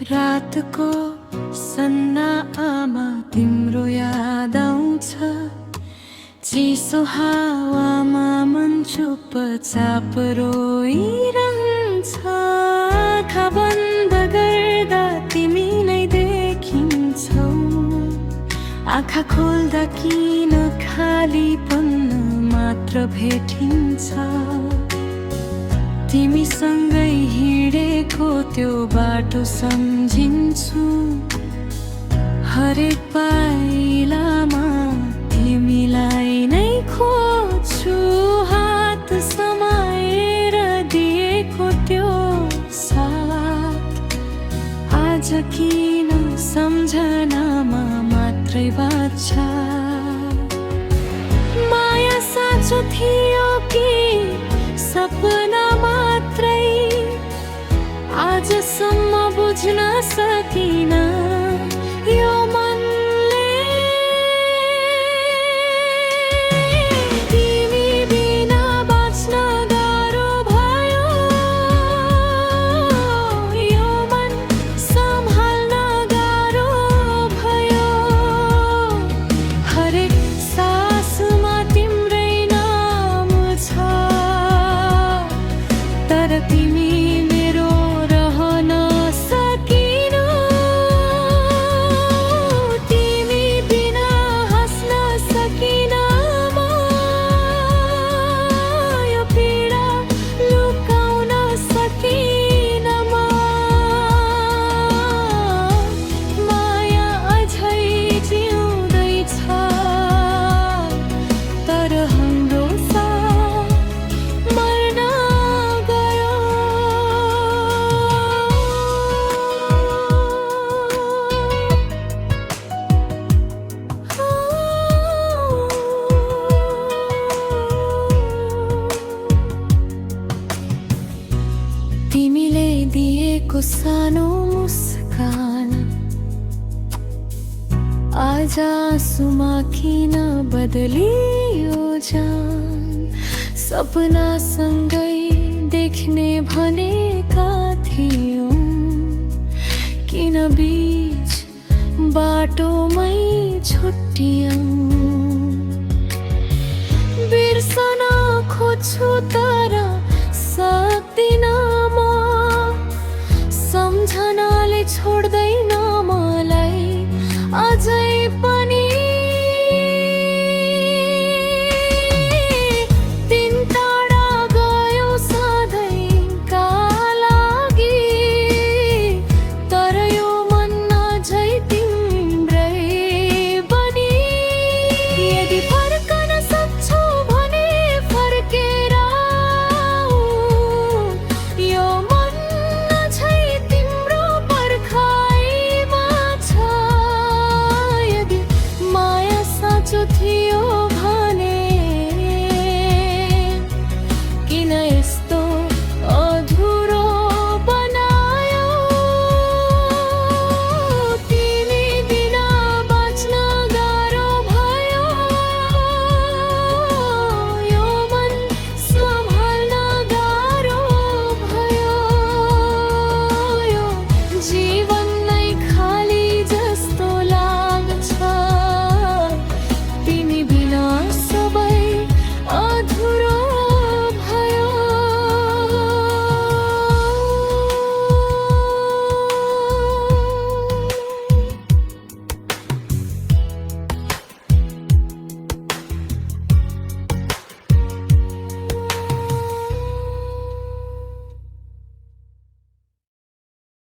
रातको सन्ना आमा तिम्रो याद आउँछ। चिसो हावामा मन चुपचाप रोइरहन्छ। आँखा बन्द गर्दा तिमी नै देखिन्छौ, आँखा खोल्दा किन खालीपन मात्र भेटिन्छ। तिमीसँगै हिँडेको त्यो बाटो सम्झिन्छु, हरेक पाइलामा तिमीलाई नै खोज्छु। हात समाएर दिएको त्यो साथ आज किन सम्झनामा मात्रै बाँच्छ। माया साँचो थियो कि सपना मात्रै, आजसम्म बुझ्न सकिन यो मनले। तिमी बिना बाँच्न गाह्रो भयो, यो मन सम्हाल्न गाह्रो भयो। हरेक सासमा तिम्रै नाम छ, तर तिमी मेरो रहन सकिन। तिमी बिना हाँस्न सकिन म, यो पीडा लुकाउन सकिन म। माया अझै जिउँदैछ, तर हाम्रो साथ मर्न गयो। तिमीले दिएको सानो मुस्कान आज आँसुमा किन बदलियो जान। सपनासँगै देख्ने भनेका थियौँ, किन बीच बाटोमै छुट्टियौँ। बिर्सन खोज्छु तर सक्दिन म, सम्झनाले छोड्दैन मलाई अझै पनि।